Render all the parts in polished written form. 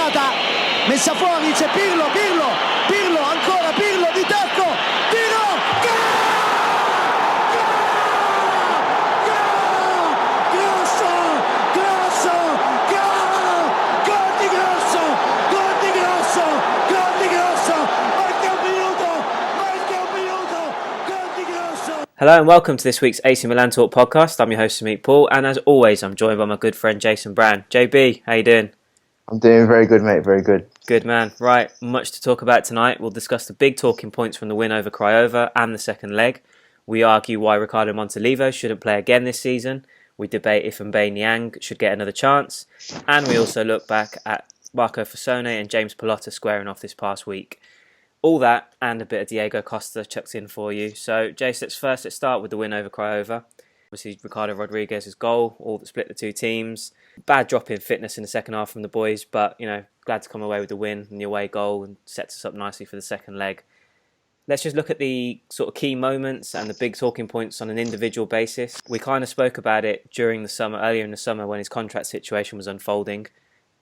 passata, messa fuori, c'è Pirlo, ancora Pirlo di tacco, tiro, Hello and welcome to this week's AC Milan Talk podcast. I'm your host, Samit Paul, and as always, I'm joined by my good friend Jason Brand. JB, how you doing? I'm doing very good, mate. Very good. Good, man. Right, much to talk about tonight. We'll discuss the big talking points from the win over Craiova and the second leg. We argue why Riccardo Montolivo shouldn't play again this season. We debate if M'Baye Niang should get another chance. And we also look back at Marco Rossoneri and James Pallotta squaring off this past week. All that and a bit of Diego Costa chucked in for you. So, Jace, let's start with the win over Craiova. Obviously, Ricardo Rodriguez's goal, all that split the two teams. Bad drop in fitness in the second half from the boys, but, glad to come away with the win and the away goal and sets us up nicely for the second leg. Let's just look at the sort of key moments and the big talking points on an individual basis. We kind of spoke about it earlier in the summer when his contract situation was unfolding.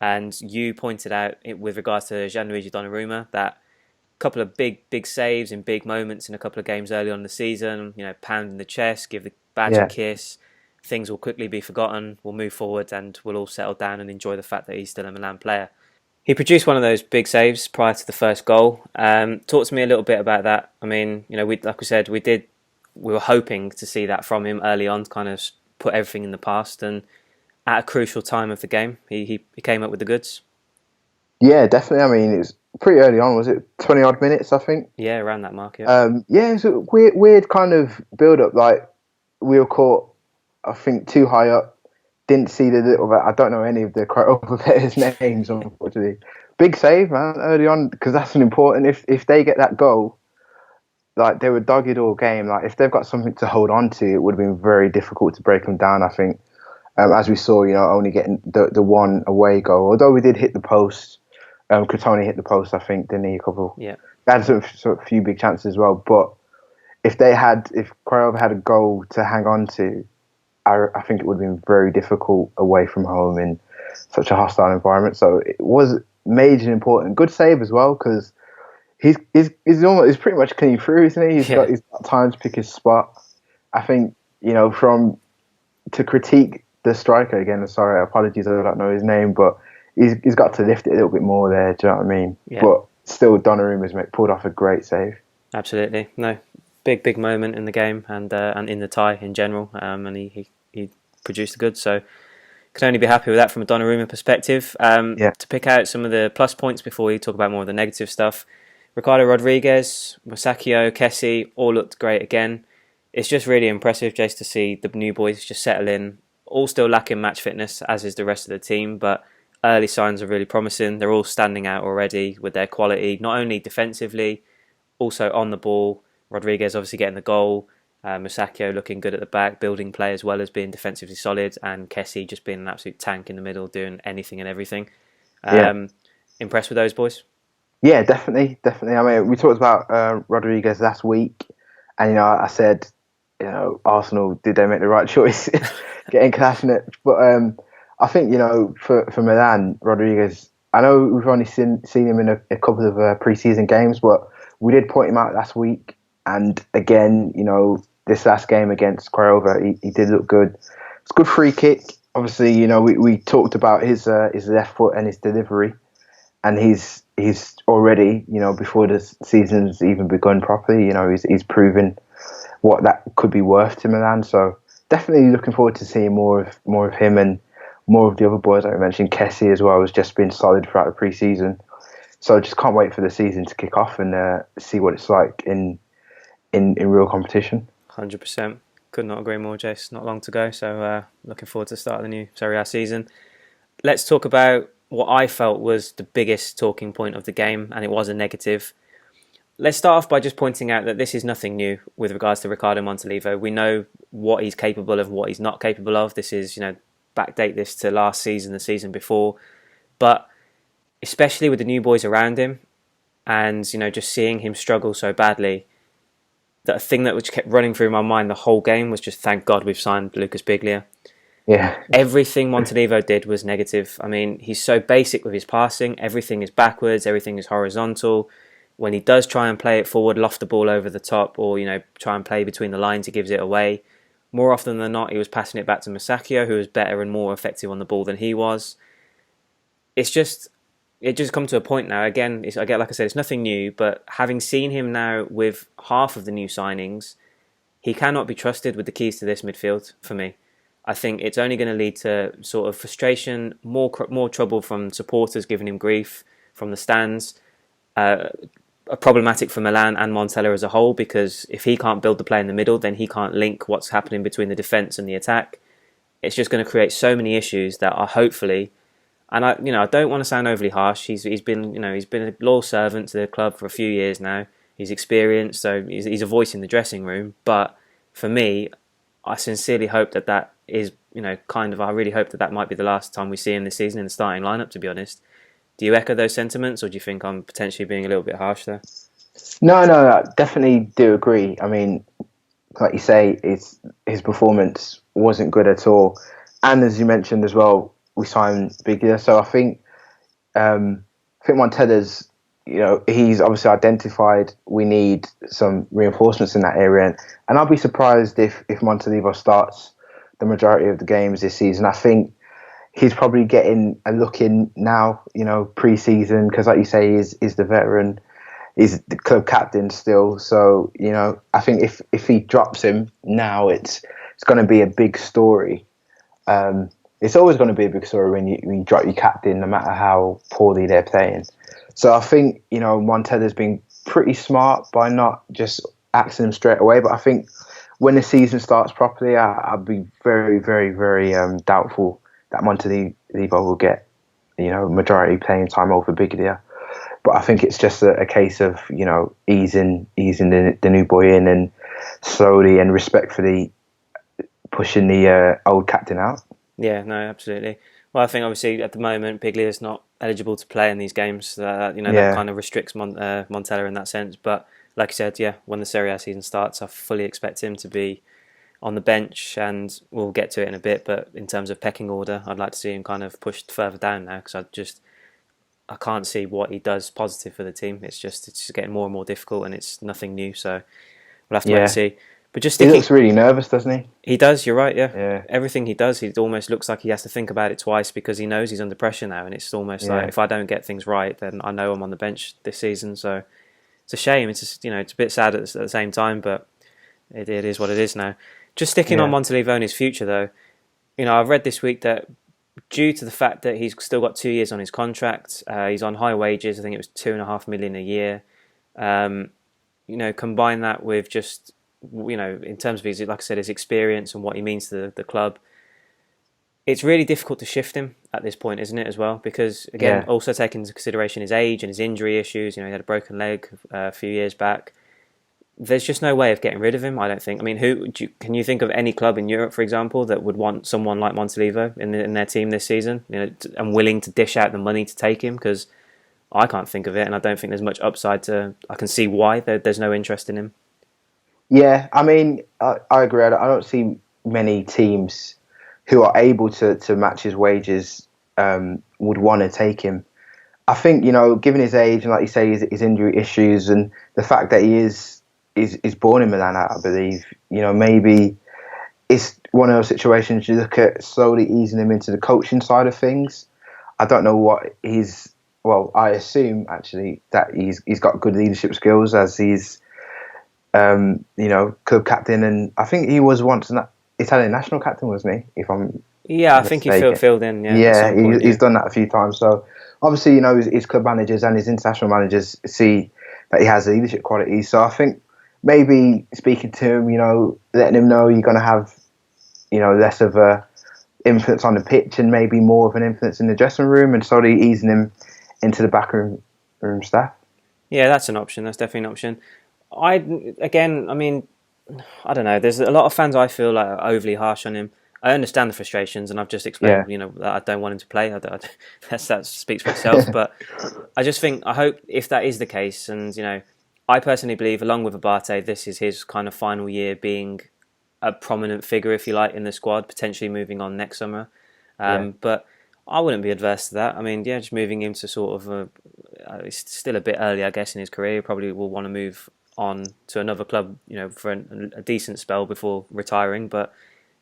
And you pointed out, with regards to Gianluigi Donnarumma, that couple of big saves in big moments in a couple of games early on in the season, pounding the chest, give the badge a kiss, things will quickly be forgotten, we'll move forward and we'll all settle down and enjoy the fact that he's still a Milan player. He produced one of those big saves prior to the first goal. Talk to me a little bit about that. I mean, like we said, we were hoping to see that from him early on, kind of put everything in the past, and at a crucial time of the game, he came up with the goods. Yeah, definitely. I mean, it was pretty early on. Was it 20 odd minutes? I think. Yeah, around that mark. Yeah. It's a weird kind of build up. Like we were caught, I think, too high up. Didn't see the little. I don't know any of the Craiova players' names, unfortunately. Big save, man, early on, because that's an important. If they get that goal, like they were dogged all game. Like if they've got something to hold on to, it would have been very difficult to break them down. I think, as we saw, only getting the one away goal. Although we did hit the post. Crotone hit the post, I think, didn't he? A couple. Yeah. They had sort of few big chances as well. But if Craiova had a goal to hang on to, I think it would have been very difficult away from home in such a hostile environment. So it was major and important. Good save as well, because he's pretty much clean through, isn't he? He's got time to pick his spot. I think, to critique the striker again. Sorry, apologies, I don't know his name, but he's got to lift it a little bit more there. Do you know what I mean? Yeah. But still, Donnarumma's pulled off a great save. Absolutely, no, big moment in the game and in the tie in general. And he produced the goods, so can only be happy with that from a Donnarumma perspective. To pick out some of the plus points before we talk about more of the negative stuff, Ricardo Rodriguez, Musacchio, Kessie all looked great again. It's just really impressive just to see the new boys just settle in. All still lacking match fitness, as is the rest of the team, but early signs are really promising. They're all standing out already with their quality, not only defensively, also on the ball. Rodriguez obviously getting the goal, Musacchio looking good at the back, building play as well as being defensively solid, and Kessie just being an absolute tank in the middle, doing anything and everything. Impressed with those boys? Yeah, definitely. I mean, we talked about Rodriguez last week, and I said, Arsenal, did they make the right choice getting Kolasinac? But I think, for Milan, Rodriguez, I know we've only seen him in a couple of pre-season games, but we did point him out last week. And again, this last game against Craiova, he did look good. It's a good free kick. Obviously, we talked about his left foot and his delivery. And he's already, before the season's even begun properly, he's proven what that could be worth to Milan. So definitely looking forward to seeing more of him and more of the other boys. Like I mentioned, Kessie as well has just been solid throughout the pre-season. So just can't wait for the season to kick off and see what it's like in real competition. 100%. Could not agree more, Jace. Not long to go. So looking forward to the start of the new Serie A season. Let's talk about what I felt was the biggest talking point of the game, and it was a negative. Let's start off by just pointing out that this is nothing new with regards to Riccardo Montolivo. We know what he's capable of, what he's not capable of. This is, backdate this to last season, the season before. But especially with the new boys around him and, just seeing him struggle so badly, the thing that which kept running through my mind the whole game was just thank God we've signed Lucas Biglia. Yeah. Everything Montolivo did was negative. I mean, he's so basic with his passing. Everything is backwards. Everything is horizontal. When he does try and play it forward, loft the ball over the top, or try and play between the lines, he gives it away. More often than not, he was passing it back to Masakio, who was better and more effective on the ball than he was. It just come to a point now. Again, like I said, it's nothing new. But having seen him now with half of the new signings, he cannot be trusted with the keys to this midfield. For me, I think it's only going to lead to sort of frustration, more trouble from supporters giving him grief from the stands. Problematic for Milan and Montella as a whole, because if he can't build the play in the middle, then he can't link what's happening between the defence and the attack. It's just going to create so many issues that are hopefully, and I don't want to sound overly harsh. He's been a loyal servant to the club for a few years now. He's experienced, so he's a voice in the dressing room. But for me, I sincerely hope that is I really hope that might be the last time we see him this season in the starting lineup. To be honest. Do you echo those sentiments, or do you think I'm potentially being a little bit harsh there? No, I definitely do agree. I mean, like you say, his performance wasn't good at all, and as you mentioned as well, we signed Biglia. So I think Montella's, he's obviously identified we need some reinforcements in that area, and I'll be surprised if Montolivo starts the majority of the games this season. I think he's probably getting a look in now, pre-season, because like you say, he's the veteran, he's the club captain still. So, I think if he drops him now, it's going to be a big story. It's always going to be a big story when you drop your captain, no matter how poorly they're playing. So I think, Montella's been pretty smart by not just axing him straight away. But I think when the season starts properly, I'll be very, very, very doubtful that Montolivo will get, majority playing time over Biglia. But I think it's just a case of, easing the new boy in and slowly and respectfully pushing the old captain out. Yeah, no, absolutely. Well, I think obviously at the moment Biglia is not eligible to play in these games. That kind of restricts Montella in that sense. But like you said, yeah, when the Serie A season starts, I fully expect him to be on the bench, and we'll get to it in a bit. But in terms of pecking order, I'd like to see him kind of pushed further down now, because I can't see what he does positive for the team. It's just getting more and more difficult, and it's nothing new. So we'll have to wait and see. But he looks really nervous, doesn't he? He does. You're right. Yeah. Everything he does, it almost looks like he has to think about it twice, because he knows he's under pressure now, and it's almost like, if I don't get things right, then I know I'm on the bench this season. So it's a shame. It's just, it's a bit sad at the same time, but it is what it is now. Just sticking on Montolivo and his future, though, I've read this week that due to the fact that he's still got 2 years on his contract, he's on high wages. I think it was $2.5 million a year. Combine that with just, in terms of his, like I said, his experience and what he means to the club, it's really difficult to shift him at this point, isn't it, as well? Because, again, also taking into consideration his age and his injury issues, he had a broken leg a few years back. There's just no way of getting rid of him, I don't think. I mean, can you think of any club in Europe, for example, that would want someone like Montolivo in their team this season, and willing to dish out the money to take him? Because I can't think of it, and I don't think there's much upside I can see why there's no interest in him. Yeah, I mean, I agree. I don't see many teams who are able to match his wages would want to take him. I think, given his age and, like you say, his injury issues and the fact that he is born in Milan, I believe, maybe it's one of those situations you look at slowly easing him into the coaching side of things. I don't know what I assume actually that he's got good leadership skills, as he's club captain, and I think he was once an Italian national captain, wasn't he? I think he filled in. He's done that a few times. So obviously, his club managers and his international managers see that he has leadership qualities. So I think maybe speaking to him, letting him know you're going to have, less of a influence on the pitch and maybe more of an influence in the dressing room, and slowly easing him into the backroom staff. Yeah, that's an option. That's definitely an option. I don't know. There's a lot of fans I feel like are overly harsh on him. I understand the frustrations, and I've just explained, that I don't want him to play. That speaks for itself. But I just think, I hope if that is the case, and I personally believe, along with Abate, this is his kind of final year being a prominent figure, if you like, in the squad, potentially moving on next summer. But I wouldn't be adverse to that. I mean, yeah, just moving him to sort of it's still a bit early, I guess, in his career. He probably will want to move on to another club, for a decent spell before retiring. But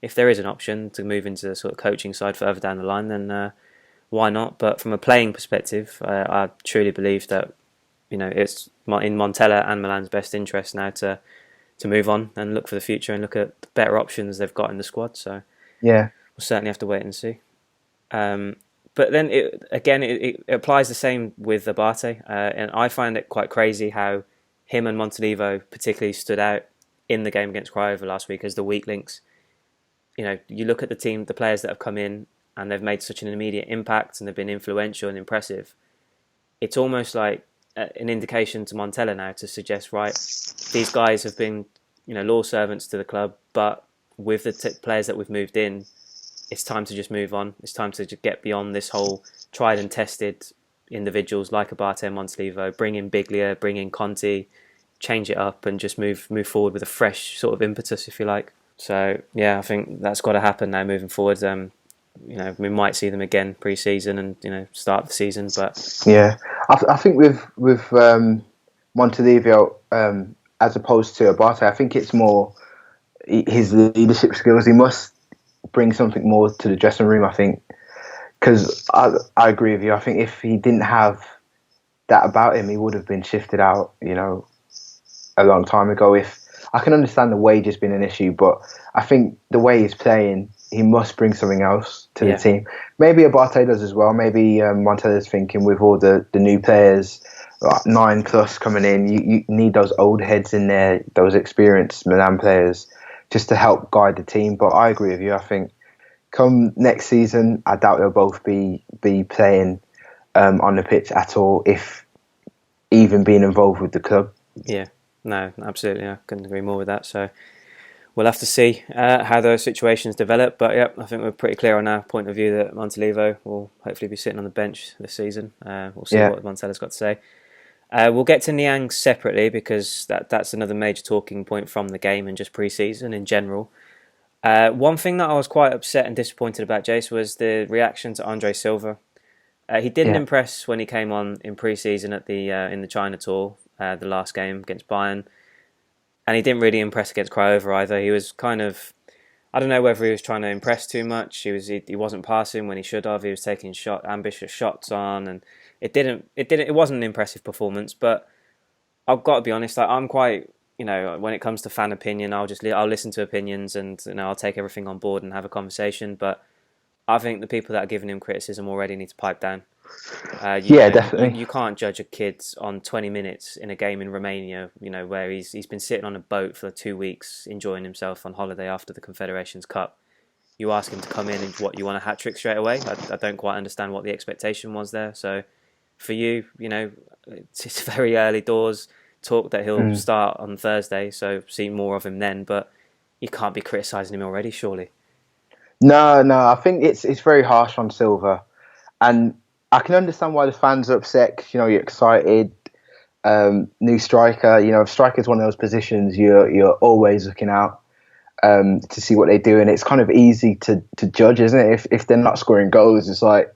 if there is an option to move into the sort of coaching side further down the line, then why not? But from a playing perspective, I truly believe that it's in Montella and Milan's best interest now to move on and look for the future and look at the better options they've got in the squad. So we'll certainly have to wait and see. But then it applies the same with Abate, and I find it quite crazy how him and Montolivo particularly stood out in the game against Craiova last week as the weak links. You look at the team, the players that have come in, and they've made such an immediate impact and they've been influential and impressive. It's almost like an indication to Montella now to suggest, right, these guys have been, law servants to the club, but with the players that we've moved in, it's time to just move on. It's time to just get beyond this whole tried and tested individuals like Abate and Montolivo, bring in Biglia, bring in Conti, change it up and just move forward with a fresh sort of impetus, if you like. So, yeah, I think that's got to happen now moving forward. We might see them again pre-season and, start the season. But yeah, I think with Montolivo, as opposed to Abate, I think it's more his leadership skills. He must bring something more to the dressing room, I think. Because I agree with you. I think if he didn't have that about him, he would have been shifted out, a long time ago. If I can understand the wage has been an issue, but I think the way he's playing, he must bring something else to the team. Maybe Abate does as well. Maybe Montella's thinking with all the new players, 9+ coming in, you need those old heads in there, those experienced Milan players, just to help guide the team. But I agree with you. I think come next season, I doubt they'll both be playing on the pitch at all, if even being involved with the club. Yeah, no, absolutely. I couldn't agree more with that. So we'll have to see how those situations develop. But yeah, I think we're pretty clear on our point of view that Montolivo will hopefully be sitting on the bench this season. We'll see what Montella's got to say. We'll get to Niang separately because that's another major talking point from the game and just pre-season in general. One thing that I was quite upset and disappointed about, Jace, was the reaction to Andre Silva. He didn't impress when he came on in pre-season at the in the China tour, the last game against Bayern, and he didn't really impress against Craiova either. He was kind of, I don't know whether he was trying to impress too much. He wasn't passing when he should have. He was taking ambitious shots on, and it wasn't an impressive performance. But I've got to be honest, I'm quite, when it comes to fan opinion, I'll listen to opinions and I'll take everything on board and have a conversation. But I think the people that are giving him criticism already need to pipe down. Definitely. You can't judge a kid on 20 minutes in a game in Romania, where he's been sitting on a boat for 2 weeks enjoying himself on holiday after the Confederations Cup. You ask him to come in and you want a hat-trick straight away? I don't quite understand what the expectation was there. So for you, it's very early doors. Talk that he'll start on Thursday, so see more of him then. But you can't be criticising him already, surely. No, I think it's very harsh on Silva, and I can understand why the fans are upset. 'Cause, you're excited, new striker. If striker's one of those positions you're always looking out to see what they do, and it's kind of easy to judge, isn't it? If they're not scoring goals, it's like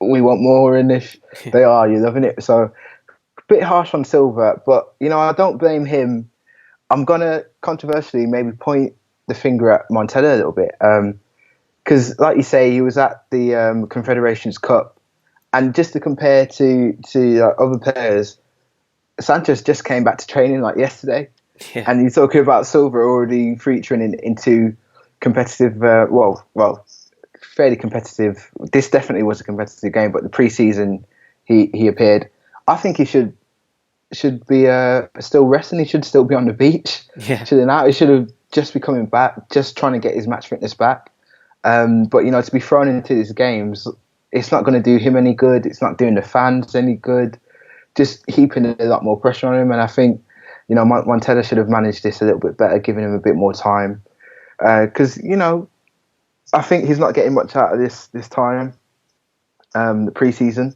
we want more, and if they are, you're loving it. So a bit harsh on Silva, but I don't blame him. I'm gonna controversially maybe point the finger at Montella a little bit. Because, like you say, he was at the Confederations Cup, and just to compare to other players, Sanchez just came back to training like yesterday, and you're talking about Silva already featuring into competitive. Fairly competitive. This definitely was a competitive game, but the pre-season he appeared. I think he should be still resting. He should still be on the beach. He should have just be coming back, just trying to get his match fitness back. But to be thrown into these games, it's not going to do him any good. It's not doing the fans any good. Just heaping a lot more pressure on him. And I think, Montella should have managed this a little bit better, giving him a bit more time. Because, I think he's not getting much out of this time, the pre-season.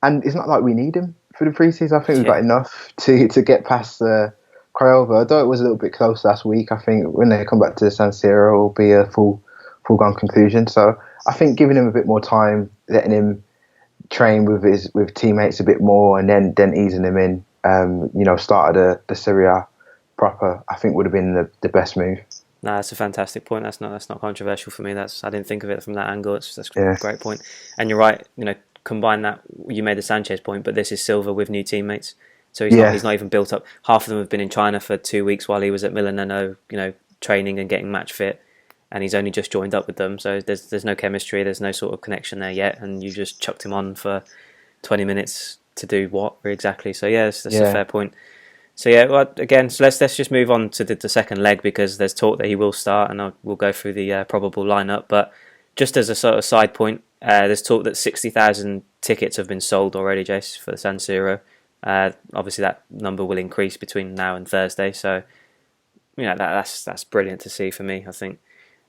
And it's not like we need him for the pre-season. I think we've got enough to get past Craiova Craiova, although it was a little bit close last week, I think when they come back to the San Siro, it will be a full-gone conclusion. So I think giving him a bit more time, letting him train with teammates a bit more, and then easing him in, started the Serie A proper, I think would have been the best move. No, that's a fantastic point. That's not controversial for me. I didn't think of it from that angle. That's Yeah. a great point. And you're right. Combine that. You made the Sanchez point, but this is Silva with new teammates. So he's not even built up. Half of them have been in China for 2 weeks while he was at Milan, training and getting match fit, and he's only just joined up with them. So there's no chemistry. There's no sort of connection there yet, and you just chucked him on for 20 minutes to do what exactly? So that's a fair point. So again, so let's just move on to the second leg, because there's talk that he will start, and we'll go through the probable lineup. But just as a sort of side point, there's talk that 60,000 tickets have been sold already, Jace, for the San Siro. Obviously, that number will increase between now and Thursday. So that's brilliant to see for me. I think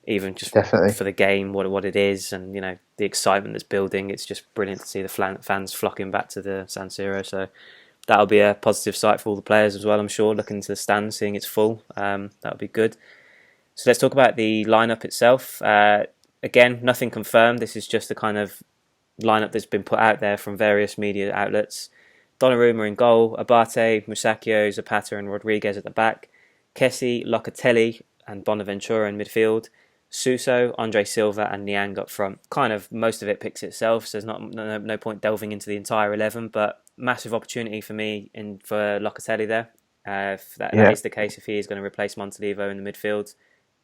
even just Definitely. for the game, what it is, and the excitement that's building, it's just brilliant to see the fans flocking back to the San Siro. So that'll be a positive sight for all the players as well, I'm sure, looking into the stand, seeing it's full. That'll be good. So let's talk about the lineup itself. Again, nothing confirmed. This is just the kind of lineup that's been put out there from various media outlets. Donnarumma in goal, Abate, Musacchio, Zapata and Rodriguez at the back, Kessie, Locatelli and Bonaventura in midfield, Suso, Andre Silva and Niang up front. Kind of most of it picks itself, so there's no point delving into the entire 11, but massive opportunity for me for Locatelli there. If that is the case, if he is going to replace Montolivo in the midfield,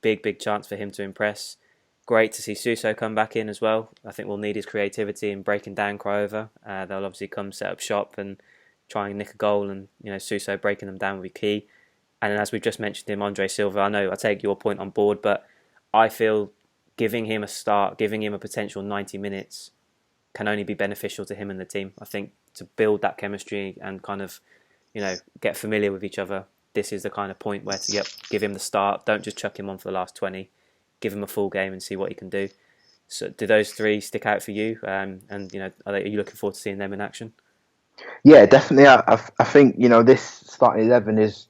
big chance for him to impress. Great to see Suso come back in as well. I think we'll need his creativity in breaking down Craiova. They'll obviously come set up shop and try and nick a goal, and Suso breaking them down will be key. And then, as we've just mentioned him, Andre Silva, I know I take your point on board, but I feel giving him a start, giving him a potential 90 minutes can only be beneficial to him and the team. I think to build that chemistry and kind of, get familiar with each other, this is the kind of point where to give him the start. Don't just chuck him on for the last 20. Give him a full game and see what he can do. So, do those three stick out for you? And are you looking forward to seeing them in action? Yeah, definitely. I think this starting 11 is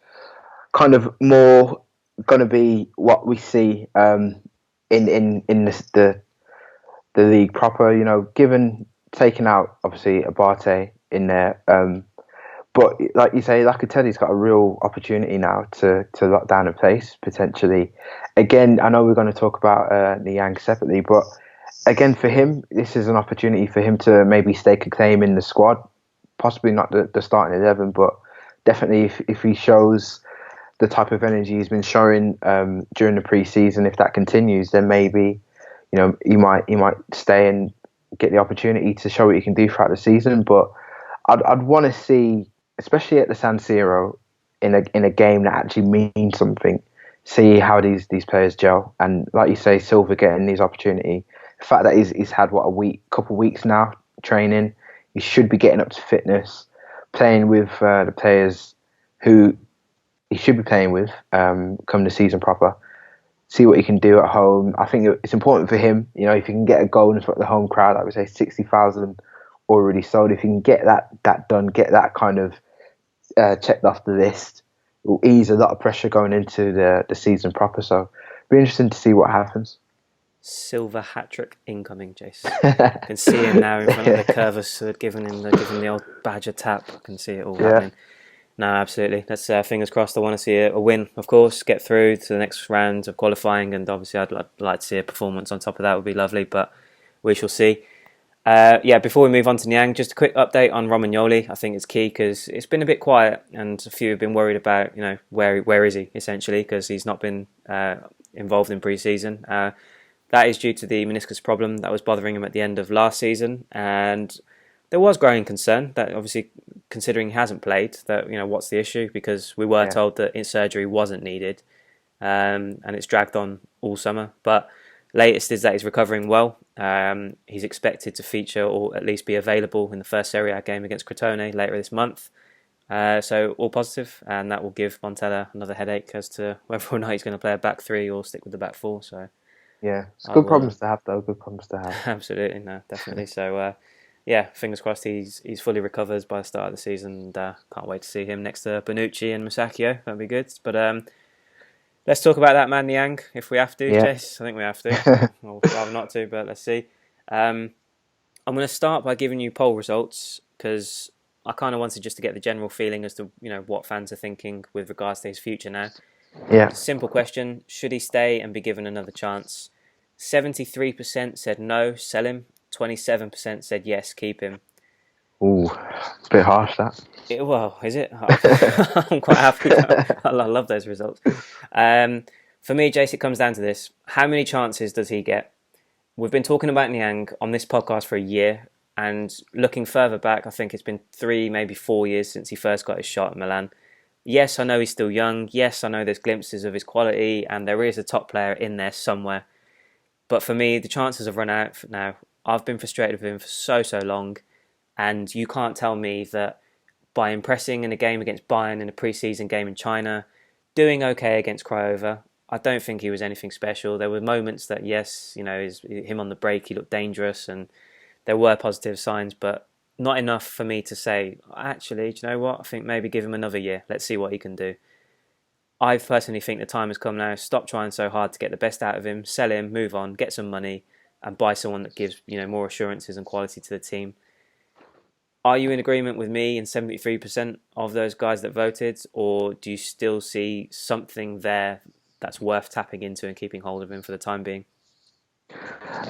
kind of more going to be what we see in the league proper. Given taking out obviously Abate in there, but like you say, Locatelli's got a real opportunity now to lock down a place potentially. Again, I know we're going to talk about Niang separately, but again for him, this is an opportunity for him to maybe stake a claim in the squad. Possibly not the starting 11, but definitely if he shows the type of energy he's been showing during the pre-season, if that continues, then maybe he might stay and get the opportunity to show what he can do throughout the season. But I'd want to see, especially at the San Siro, in a game that actually means something, see how these players gel. And like you say, Silva getting these opportunity, the fact that he's had couple of weeks now training, he should be getting up to fitness, playing with the players who he should be playing with come the season proper. See what he can do at home. I think it's important for him, if he can get a goal in front of the home crowd, I would say 60,000 already sold. If he can get that done, get that kind of checked off the list, it will ease a lot of pressure going into the season proper. So it'll be interesting to see what happens. Silver hat-trick incoming, Jace. I can see him now in front of the Curvus who had given the old Badger tap. I can see it all happening. No, absolutely. That's fingers crossed. I want to see a win, of course, get through to the next round of qualifying, and obviously I'd like to see a performance on top of that. Would be lovely, but we shall see. Before we move on to Niang, just a quick update on Romagnoli. I think it's key because it's been a bit quiet, and a few have been worried about, where is he essentially, because he's not been involved in pre-season. That is due to the meniscus problem that was bothering him at the end of last season, and there was growing concern that obviously, considering he hasn't played, that what's the issue, because we were told that surgery wasn't needed, and it's dragged on all summer. But latest is that he's recovering well. He's expected to feature or at least be available in the first Serie A game against Crotone later this month. So all positive, and that will give Montella another headache as to whether or not he's going to play a back three or stick with the back four. So yeah, it's good problems to have, though. Good problems to have. Absolutely, no, definitely. So yeah, fingers crossed he's fully recovers by the start of the season. And can't wait to see him next to Bonucci and Musacchio. That'd be good. But let's talk about that man Niang if we have to, Yeah. Chase. I think we have to. I'll rather not to, but let's see. I'm going to start by giving you poll results because I kind of wanted just to get the general feeling as to what fans are thinking with regards to his future now. Yeah. Simple question: should he stay and be given another chance? 73% said no, sell him. 27% said yes, keep him. Ooh, it's a bit harsh, that. Well, is it? I'm quite happy. I love those results. For me, Jace, it comes down to this. How many chances does he get? We've been talking about Niang on this podcast for a year, and looking further back, I think it's been 3, maybe 4 years since he first got his shot at Milan. Yes, I know he's still young. Yes, I know there's glimpses of his quality, and there is a top player in there somewhere. But for me, the chances have run out now. I've been frustrated with him for so long, and you can't tell me that by impressing in a game against Bayern in a pre-season game in China, doing okay against Craiova, I don't think he was anything special. There were moments that, yes, him on the break, he looked dangerous, and there were positive signs, but not enough for me to say, actually, do you know what? I think maybe give him another year. Let's see what he can do. I personally think the time has come now. Stop trying so hard to get the best out of him, sell him, move on, get some money, and buy someone that gives more assurances and quality to the team. Are you in agreement with me and 73% of those guys that voted, or do you still see something there that's worth tapping into and keeping hold of him for the time being?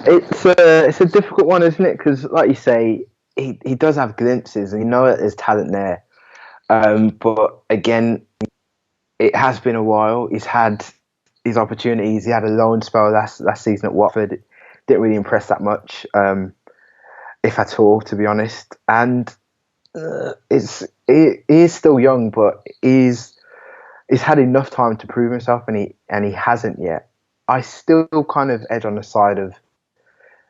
It's a difficult one, isn't it? Because, like you say, he does have glimpses, and that there's talent there. But again, it has been a while. He's had his opportunities. He had a loan spell last season at Watford. Didn't really impress that much, if at all, to be honest. And he is still young, but he's had enough time to prove himself, and he hasn't yet. I still kind of edge on the side of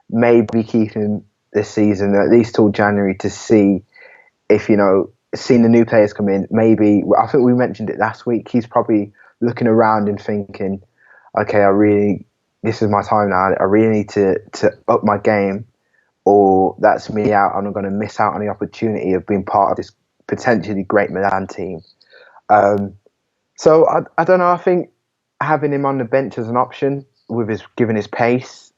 maybe keeping him this season, at least till January, to see if, seeing the new players come in, maybe, I think we mentioned it last week, he's probably looking around and thinking, okay, this is my time now. I really need to up my game, or that's me out, and I'm going to miss out on the opportunity of being part of this potentially great Milan team. So I don't know. I think having him on the bench as an option, given his pace,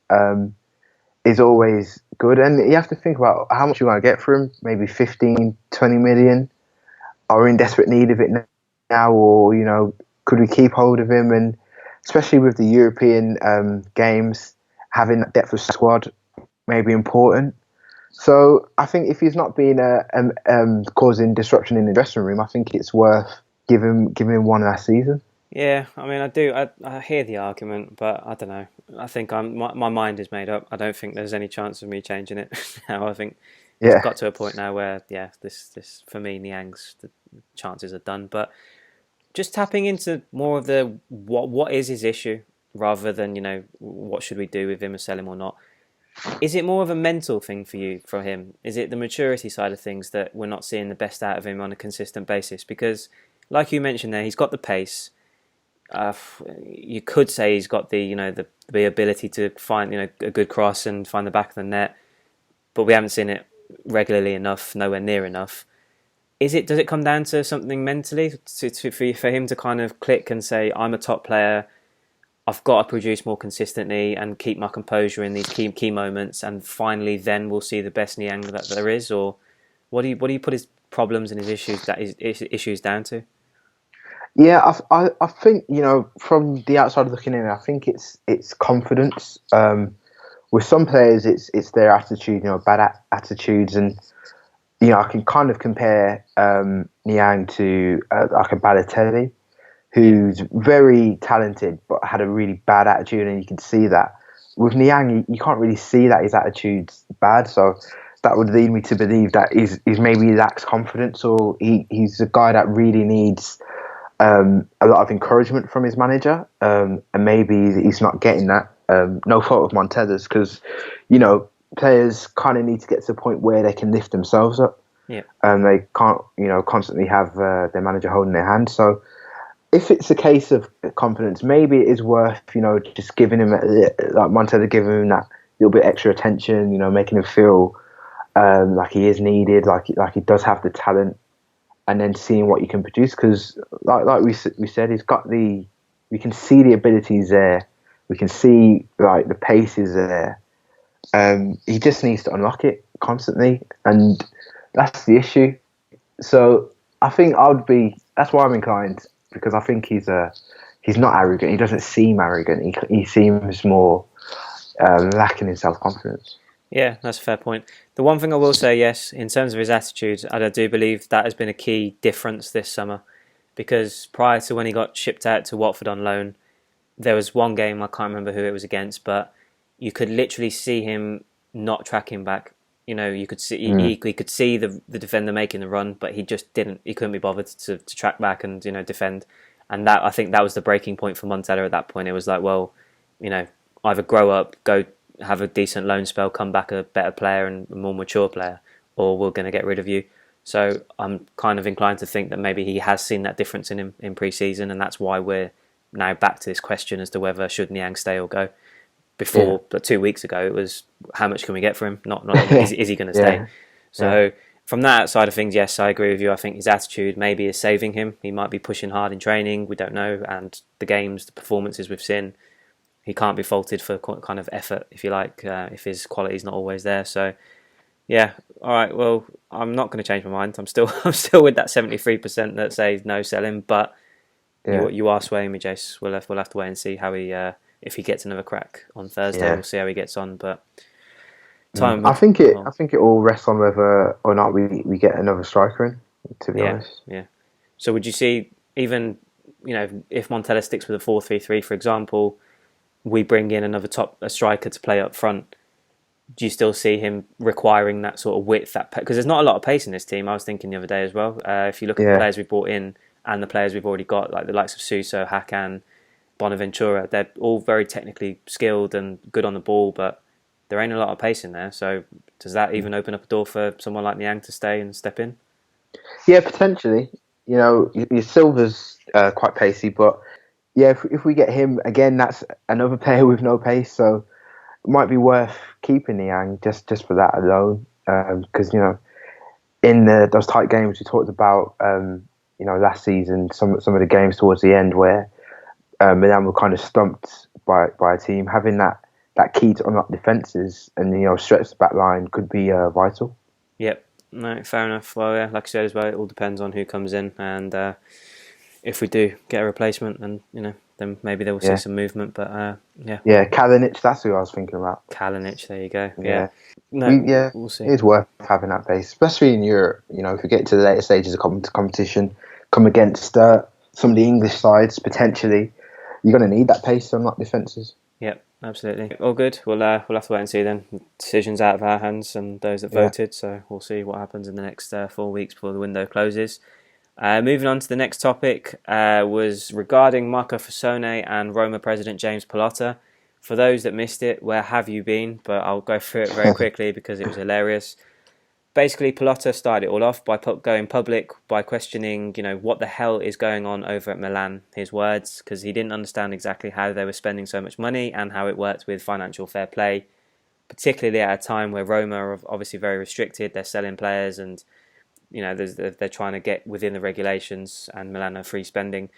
is always good. And you have to think about how much you're going to get for him. Maybe 15, 20 million. Are we in desperate need of it now, or could we keep hold of him? And especially with the European games, having that depth of squad may be important. So I think if he's not being causing disruption in the dressing room, I think it's worth giving him one last season. Yeah, I mean, I do. I hear the argument, but I don't know. I think my mind is made up. I don't think there's any chance of me changing it now. I think it's got to a point now where, this for me, Niang's the chances are done. But just tapping into more of the what is his issue, rather than what should we do with him or sell him or not. Is it more of a mental thing for him? Is it the maturity side of things that we're not seeing the best out of him on a consistent basis? Because, like you mentioned there, he's got the pace. You could say he's got the ability to find a good cross and find the back of the net, but we haven't seen it regularly enough, nowhere near enough. Does it come down to something mentally for him to kind of click and say, I'm a top player, I've got to produce more consistently and keep my composure in these key moments, and finally then we'll see the best Niang that there is? Or what do you put his problems and his issues down to? Yeah, I think from the outside looking in, I think it's confidence. With some players, it's their attitude, bad attitudes, and I can kind of compare Niang to like a Balotelli, who's very talented but had a really bad attitude, and you can see that. With Niang, you can't really see that his attitude's bad, so that would lead me to believe that he's maybe lacks confidence, or he's a guy that really needs a lot of encouragement from his manager, and maybe he's not getting that. No fault of Montella's, because players kind of need to get to the point where they can lift themselves up. Yeah. They can't constantly have their manager holding their hand. So if it's a case of confidence, maybe it is worth just giving him, like Montella, giving him that little bit extra attention. Making him feel like he is needed, like he does have the talent, and then seeing what he can produce. Because like we said, he's got the, we can see the abilities there, we can see like the pace is there. He just needs to unlock it constantly, and that's the issue. So I think that's why I'm inclined, because I think he's not arrogant. He doesn't seem arrogant. He seems more lacking in self confidence. Yeah, that's a fair point. The one thing I will say, yes, in terms of his attitude, I do believe that has been a key difference this summer, because prior to when he got shipped out to Watford on loan, there was one game, I can't remember who it was against, but you could literally see him not tracking back. You know, you could see he could see the defender making the run, but he just didn't. He couldn't be bothered to track back and defend. And that, I think that was the breaking point for Montella at that point. It was like, well, either grow up, go have a decent loan spell, come back a better player and a more mature player, or we're going to get rid of you. So I'm kind of inclined to think that maybe he has seen that difference in him in pre-season, and that's why we're now back to this question as to whether should Niang stay or go. Before, but 2 weeks ago, it was how much can we get for him? Not is he going to stay? So from that side of things, yes, I agree with you. I think his attitude maybe is saving him. He might be pushing hard in training. We don't know. And the games, the performances we've seen, he can't be faulted for kind of effort, if you like, if his quality is not always there. So, yeah, all right. Well, I'm not going to change my mind. I'm still with that 73% that says no, sell him. But you are swaying me, Jace. We'll have to wait and see how he. If he gets another crack on Thursday, we'll see how he gets on. But I think it all rests on whether or not we get another striker in. To be honest, yeah. So would you see, even if Montella sticks with a 4-3-3, for example, we bring in a striker to play up front? Do you still see him requiring that sort of width? Because there's not a lot of pace in this team. I was thinking the other day as well. If you look at the players we brought in and the players we've already got, like the likes of Suso, Hakan, Bonaventura, they're all very technically skilled and good on the ball, but there ain't a lot of pace in there. So does that even open up a door for someone like Niang to stay and step in? Yeah, potentially. Your Silva's quite pacey, but yeah, if we get him again, that's another player with no pace. So it might be worth keeping Niang just for that alone, because in those tight games we talked about, last season, some of the games towards the end where Milan were kind of stumped by a team. Having that key to unlock defences and stretch the back line could be vital. Yep, no, fair enough. Well, yeah, like I said as well, it all depends on who comes in, and if we do get a replacement, and then maybe they will see some movement. But yeah, Kalinic, that's who I was thinking about. Kalinic, there you go. We'll see. It is worth having that base, especially in Europe. If we get to the later stages of competition, come against some of the English sides potentially. You're going to need that pace to unlock defences. Yep, absolutely. All good. We'll have to wait and see then. Decisions out of our hands and those that voted, so we'll see what happens in the next 4 weeks before the window closes. Moving on to the next topic was regarding Marco Fossone and Roma president James Pallotta. For those that missed it, where have you been? But I'll go through it very quickly because it was hilarious. Basically, Pallotta started it all off by going public, by questioning, what the hell is going on over at Milan, his words, because he didn't understand exactly how they were spending so much money and how it worked with financial fair play, particularly at a time where Roma are obviously very restricted. They're selling players and, they're trying to get within the regulations, and Milan are free spending.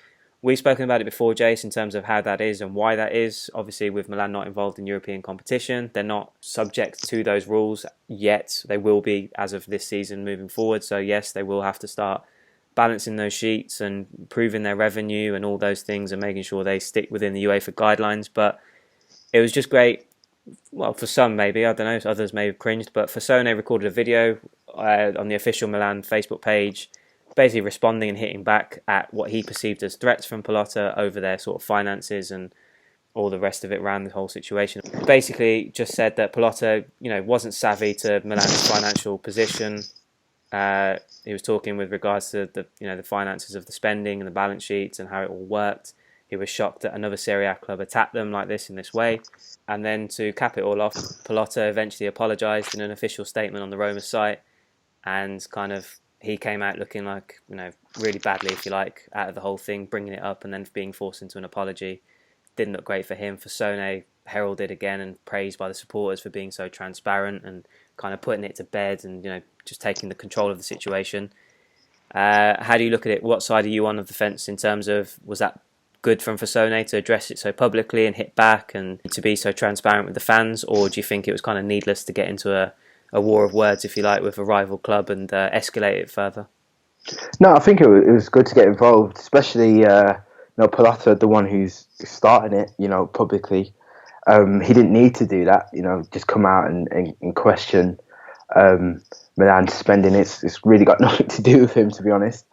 We've spoken about it before, Jace, in terms of how that is and why that is. Obviously, with Milan not involved in European competition, they're not subject to those rules yet. They will be as of this season moving forward. So, yes, they will have to start balancing those sheets and proving their revenue and all those things and making sure they stick within the UEFA guidelines. But it was just great. Well, for some maybe, I don't know, others may have cringed. But Fossone recorded a video on the official Milan Facebook page, basically responding and hitting back at what he perceived as threats from Pallotta over their sort of finances and all the rest of it around the whole situation. Basically just said that Pallotta, wasn't savvy to Milan's financial position. He was talking with regards to the finances of the spending and the balance sheets and how it all worked. He was shocked that another Serie A club attacked them like this in this way. And then to cap it all off, Pallotta eventually apologised in an official statement on the Roma site, and kind of he came out looking like, really badly, if you like, out of the whole thing, bringing it up and then being forced into an apology. Didn't look great for him. Fossone heralded again and praised by the supporters for being so transparent and kind of putting it to bed and just taking the control of the situation. How do you look at it? What side are you on of the fence in terms of, was that good from Rossoneri to address it so publicly and hit back and to be so transparent with the fans, or do you think it was kind of needless to get into a war of words, if you like, with a rival club and escalate it further? No, I think it was good to get involved, especially Pilata, the one who's starting it, publicly. He didn't need to do that, just come out and question Milan spending. It's really got nothing to do with him, to be honest.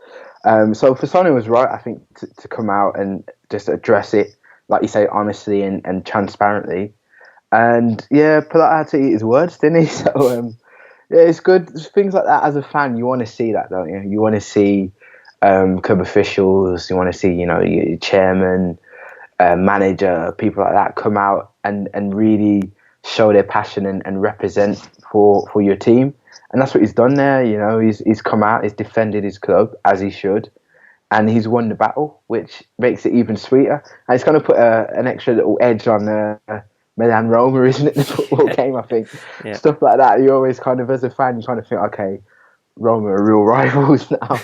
So Rossoneri was right, I think, to come out and just address it, like you say, honestly and transparently. And yeah, Pilata had to eat his words, didn't he? So yeah, it's good. Things like that, as a fan, you want to see that, don't you? You want to see club officials, you want to see, your chairman, manager, people like that come out and really show their passion and represent for your team. And that's what he's done there. He's come out, he's defended his club as he should, and he's won the battle, which makes it even sweeter. And it's going to put an extra little edge on Milan Roma, isn't it? The football game, I think. Yeah. Stuff like that. You always kind of, as a fan, you kind of think, okay, Roma are real rivals now.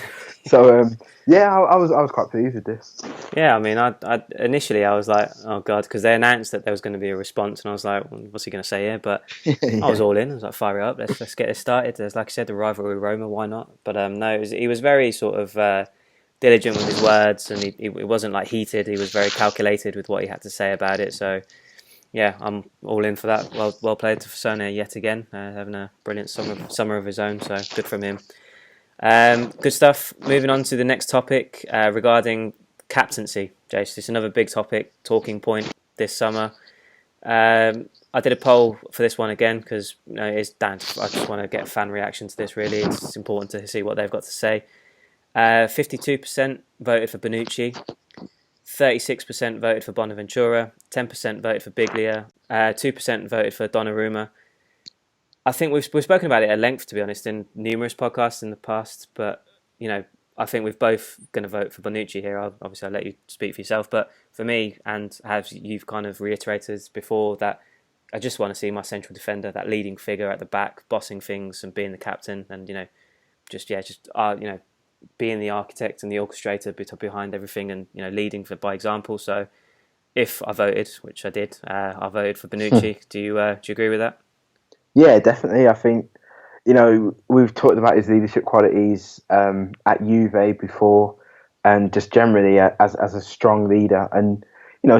So yeah, I was quite pleased with this. Yeah, I mean, I initially I was like, oh god, because they announced that there was going to be a response, and I was like, well, what's he going to say here? But yeah. I was all in. I was like, fire it up, let's get this started. There's, like I said, the rivalry with Roma, why not? But no, he was very sort of diligent with his words, and he wasn't like heated. He was very calculated with what he had to say about it. So yeah, I'm all in for that. Well played to Rossoneri yet again, having a brilliant summer of his own. So good from him. Good stuff. Moving on to the next topic regarding captaincy, Jace. It's another big topic, talking point this summer. I did a poll for this one again because it's down to, I just want to get a fan reaction to this. Really, it's important to see what they've got to say. 52% voted for Bonucci, 36% voted for Bonaventura, 10% voted for Biglia, 2% voted for Donnarumma. I think we've spoken about it at length, to be honest, in numerous podcasts in the past. But I think we've both going to vote for Bonucci here. Obviously, I'll let you speak for yourself. But for me, and as you've kind of reiterated before, that I just want to see my central defender, that leading figure at the back, bossing things and being the captain, and being the architect and the orchestrator behind everything, and leading by example. So, if I voted, which I did, I voted for Bonucci. Do you agree with that? Yeah, definitely. I think, we've talked about his leadership qualities at Juve before, and just generally as a strong leader. And,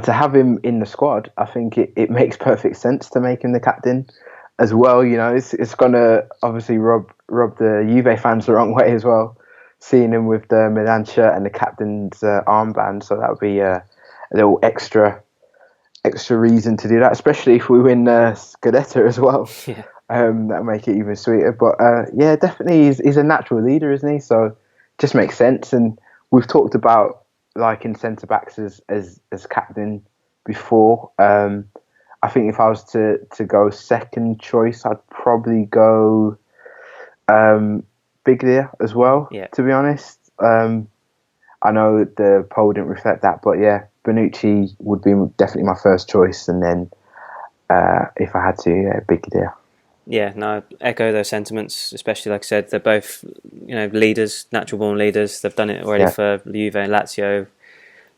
to have him in the squad, I think it makes perfect sense to make him the captain as well. It's going to obviously rub the Juve fans the wrong way as well, seeing him with the Milan shirt and the captain's armband. So that would be a little extra reason to do that, especially if we win Scudetto as well. Yeah. That'll make it even sweeter. But yeah, definitely he's a natural leader, isn't he? So it just makes sense. And we've talked about liking centre backs as captain before. I think if I was to go second choice, I'd probably go Biglia as well. Yeah. To be honest, I know the poll didn't reflect that, but yeah, Bonucci would be definitely my first choice, and then if I had to, Biglia. Yeah, no, I echo those sentiments, especially like I said, they're both, leaders, natural born leaders. They've done it already for Juve and Lazio.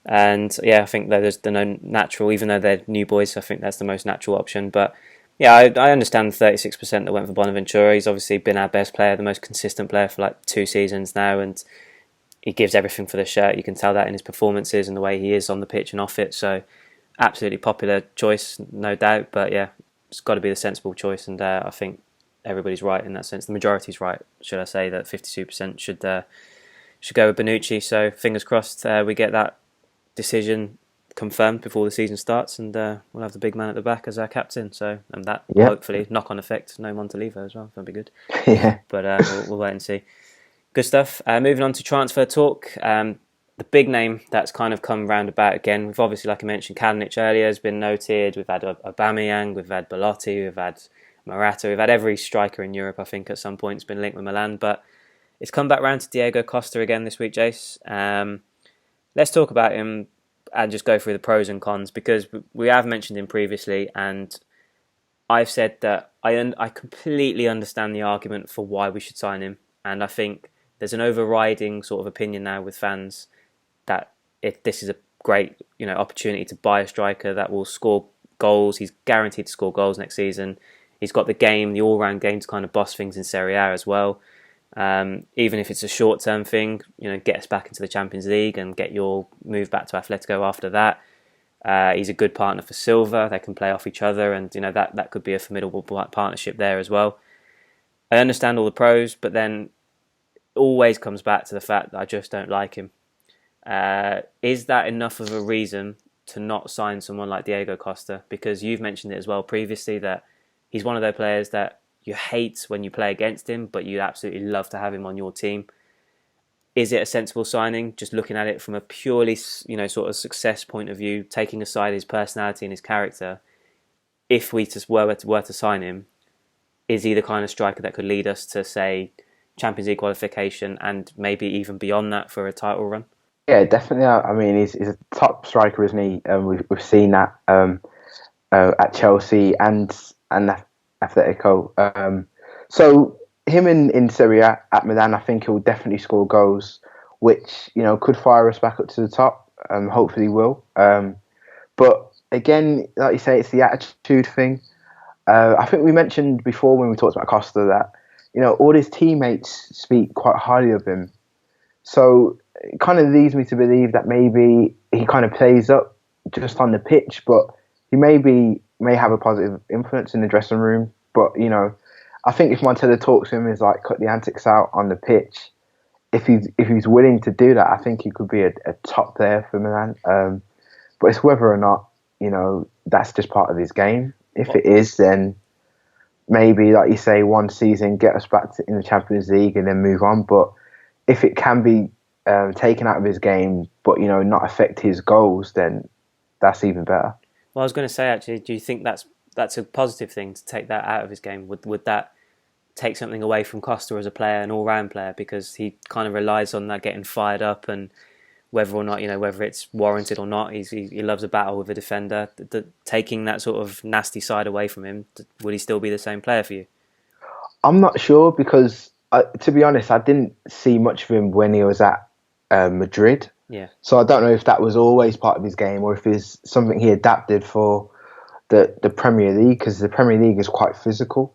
And yeah, I think that there's the natural, even though they're new boys, I think that's the most natural option. But yeah, I understand the 36% that went for Bonaventura. He's obviously been our best player, the most consistent player for like 2 seasons now, and he gives everything for the shirt. You can tell that in his performances and the way he is on the pitch and off it. So absolutely popular choice, no doubt. But yeah, it's got to be the sensible choice, and I think everybody's right in that sense. The majority's right, should I say, that 52% should go with Bonucci. So fingers crossed we get that decision confirmed before the season starts, and we'll have the big man at the back as our captain. So, and that hopefully knock-on effect, no Montolivo as well. That'd be good. Yeah. But we'll wait and see. Good stuff. Moving on to transfer talk. The big name that's kind of come round about again, we've obviously, like I mentioned, Kalinic earlier has been noted. We've had M'Baye Niang, we've had Belotti, we've had Morata, we've had every striker in Europe, I think, at some point has been linked with Milan. But it's come back round to Diego Costa again this week, Jace. Let's talk about him and just go through the pros and cons, because we have mentioned him previously, and I've said that I completely understand the argument for why we should sign him, and I think there's an overriding sort of opinion now with fans that this is a great opportunity to buy a striker that will score goals. He's guaranteed to score goals next season. He's got the all-round game to kind of boss things in Serie A as well. Even if it's a short-term thing, get us back into the Champions League and get your move back to Atletico after that. He's a good partner for Silva. They can play off each other, and that could be a formidable partnership there as well. I understand all the pros, but then it always comes back to the fact that I just don't like him. Is that enough of a reason to not sign someone like Diego Costa? Because you've mentioned it as well previously that he's one of those players that you hate when you play against him, but you absolutely love to have him on your team. Is it a sensible signing? Just looking at it from a purely, sort of success point of view, taking aside his personality and his character, if we just were to sign him, is he the kind of striker that could lead us to, say, Champions League qualification and maybe even beyond that for a title run? Yeah, definitely. I mean, he's a top striker, isn't he? We've seen that at Chelsea and Atletico. So him in Serie A at Milan, I think he'll definitely score goals, which could fire us back up to the top. Hopefully, will. But again, like you say, it's the attitude thing. I think we mentioned before when we talked about Costa that all his teammates speak quite highly of him. So it kind of leads me to believe that maybe he kind of plays up just on the pitch, but he may have a positive influence in the dressing room. But I think if Montella talks to him, is like cut the antics out on the pitch. If he's willing to do that, I think he could be a top player for Milan. But it's whether or not that's just part of his game. If it is, then maybe, like you say, one season, get us back in the Champions League and then move on. But if it can be taken out of his game, but not affect his goals, then that's even better. Well, I was going to say, actually, do you think that's a positive thing to take that out of his game? Would that take something away from Costa as a player, an all-round player, because he kind of relies on that getting fired up, and whether or not whether it's warranted or not, he loves a battle with a defender. Taking that sort of nasty side away from him, would he still be the same player for you? I'm not sure because, to be honest, I didn't see much of him when he was at Madrid. Yeah. So I don't know if that was always part of his game or if it's something he adapted for the Premier League, because the Premier League is quite physical.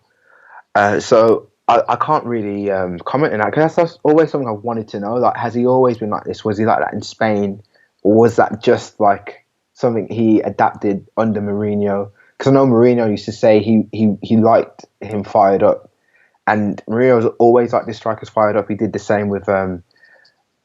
So I can't really comment on that, because that's always something I've wanted to know. Like, has he always been like this? Was he like that in Spain? Or was that just like something he adapted under Mourinho? Because I know Mourinho used to say he liked him fired up. And Mourinho's always like this strikers fired up. He did the same with Drogba.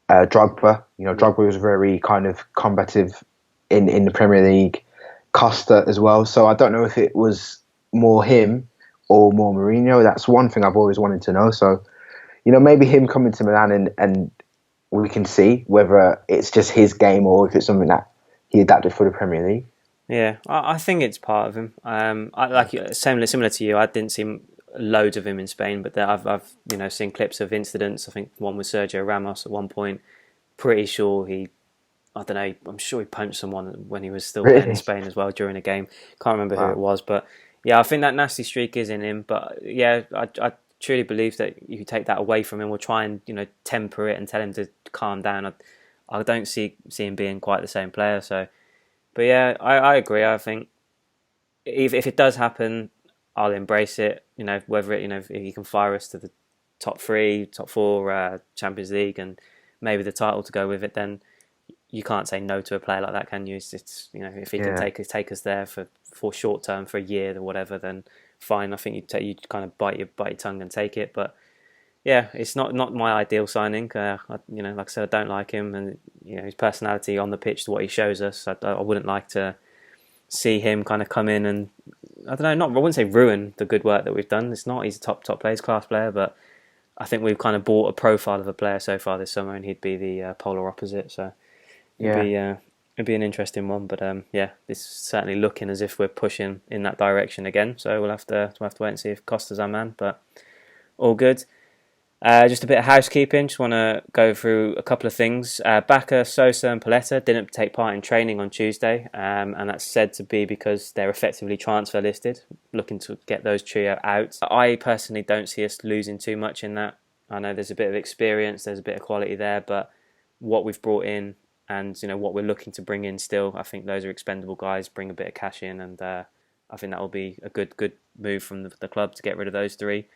Drogba was very kind of combative in the Premier League. Costa as well. So I don't know if it was more him or more Mourinho. That's one thing I've always wanted to know. So, maybe him coming to Milan and we can see whether it's just his game or if it's something that he adapted for the Premier League. Yeah, I think it's part of him. I like similar to you. I didn't see loads of him in Spain, but I've seen clips of incidents. I think one with Sergio Ramos at one point. Pretty sure I'm sure he punched someone when he was still playing in Spain as well during a game. Can't remember who it was, but yeah, I think that nasty streak is in him. But yeah, I truly believe that you take that away from him or try and temper it and tell him to calm down. I don't see him being quite the same player. So, but yeah, I agree. I think if it does happen, I'll embrace it. Whether if he can fire us to the top 3, top 4 Champions League and maybe the title to go with it, then you can't say no to a player like that, can you? It's if he can take us there for short term, for a year or whatever, then fine. I think you kind of bite your tongue and take it. But yeah, it's not my ideal signing. Like I said, I don't like him, and his personality on the pitch to what he shows us. I wouldn't like to see him kind of come in and I wouldn't say ruin the good work that we've done. It's not. He's a top player, he's a class player, but I think we've kind of bought a profile of a player so far this summer, and he'd be the polar opposite. So it'd be an interesting one. But this is certainly looking as if we're pushing in that direction again. So we'll have to wait and see if Costa's our man. But all good. Just a bit of housekeeping. Just want to go through a couple of things. Bacca, Sosa and Paletta didn't take part in training on Tuesday, and that's said to be because they're effectively transfer listed, looking to get those trio out. I personally don't see us losing too much in that. I know there's a bit of experience, there's a bit of quality there, but what we've brought in and what we're looking to bring in still, I think those are expendable guys, bring a bit of cash in, and I think that will be a good move from the club to get rid of those three.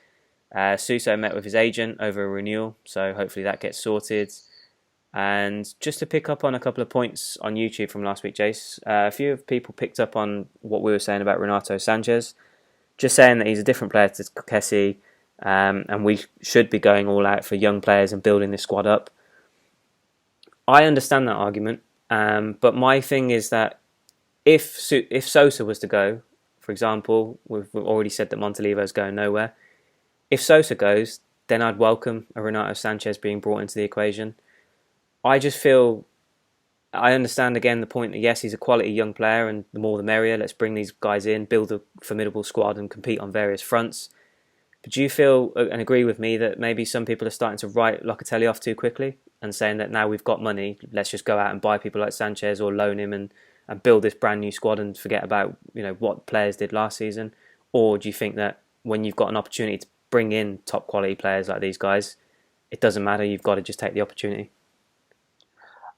Suso met with his agent over a renewal, so hopefully that gets sorted. And just to pick up on a couple of points on YouTube from last week, Jace, a few people picked up on what we were saying about Renato Sanchez, just saying that he's a different player to Kessie, and we should be going all out for young players and building this squad up. I understand that argument, but my thing is that if Sosa was to go, for example, we've already said that Montolivo is going nowhere. If Sosa goes, then I'd welcome a Renato Sanchez being brought into the equation. I just feel, I understand again the point that yes, he's a quality young player and the more the merrier. Let's bring these guys in, build a formidable squad and compete on various fronts. But do you feel and agree with me that maybe some people are starting to write Locatelli off too quickly and saying that now we've got money, let's just go out and buy people like Sanchez or loan him and build this brand new squad and forget about what players did last season? Or do you think that when you've got an opportunity to bring in top quality players like these guys, it doesn't matter, you've got to just take the opportunity?